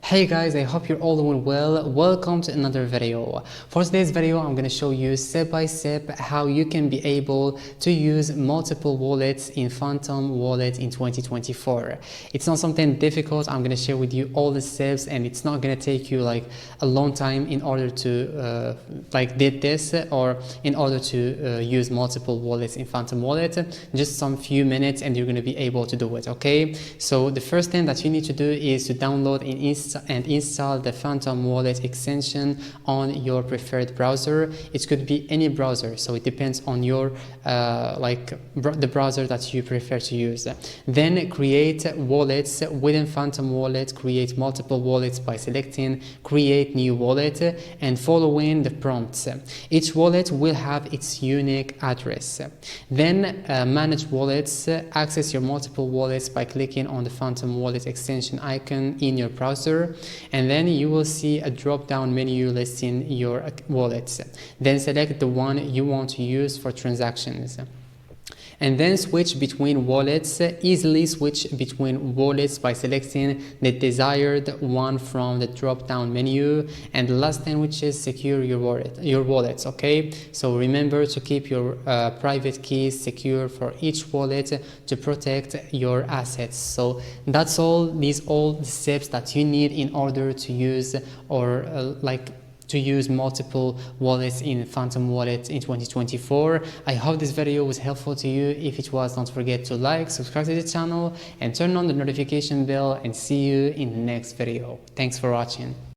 Hey guys, I hope you're all doing well. Welcome to another video. For today's video, I'm going to show you step by step how you can be able to use multiple wallets in Phantom Wallet in 2024. It's not something difficult. I'm going to share with you all the steps, and it's not going to take you like a long time in order to did this, or in order to use multiple wallets in Phantom Wallet. Just some few minutes and you're going to be able to do it. Okay, so the first thing that you need to do is to download and install the Phantom Wallet extension on your preferred browser. It could be any browser, so it depends on your the browser that you prefer to use. Then create wallets within Phantom Wallet. Create multiple wallets by selecting create new wallet and following the prompts. Each wallet will have its unique address. Then manage wallets. Access your multiple wallets by clicking on the Phantom Wallet extension icon in your browser, and then you will see a drop-down menu listing your wallets. Then select the one you want to use for transactions, and then switch between wallets. Easily switch between wallets by selecting the desired one from the drop-down menu. And the last thing, which is secure your wallets. Okay, so remember to keep your private keys secure for each wallet to protect your assets. So that's all. These all the steps that you need in order to use to use multiple wallets in Phantom Wallet in 2024. I hope this video was helpful to you. If it was, don't forget to like, subscribe to the channel, and turn on the notification bell, and see you in the next video. Thanks for watching.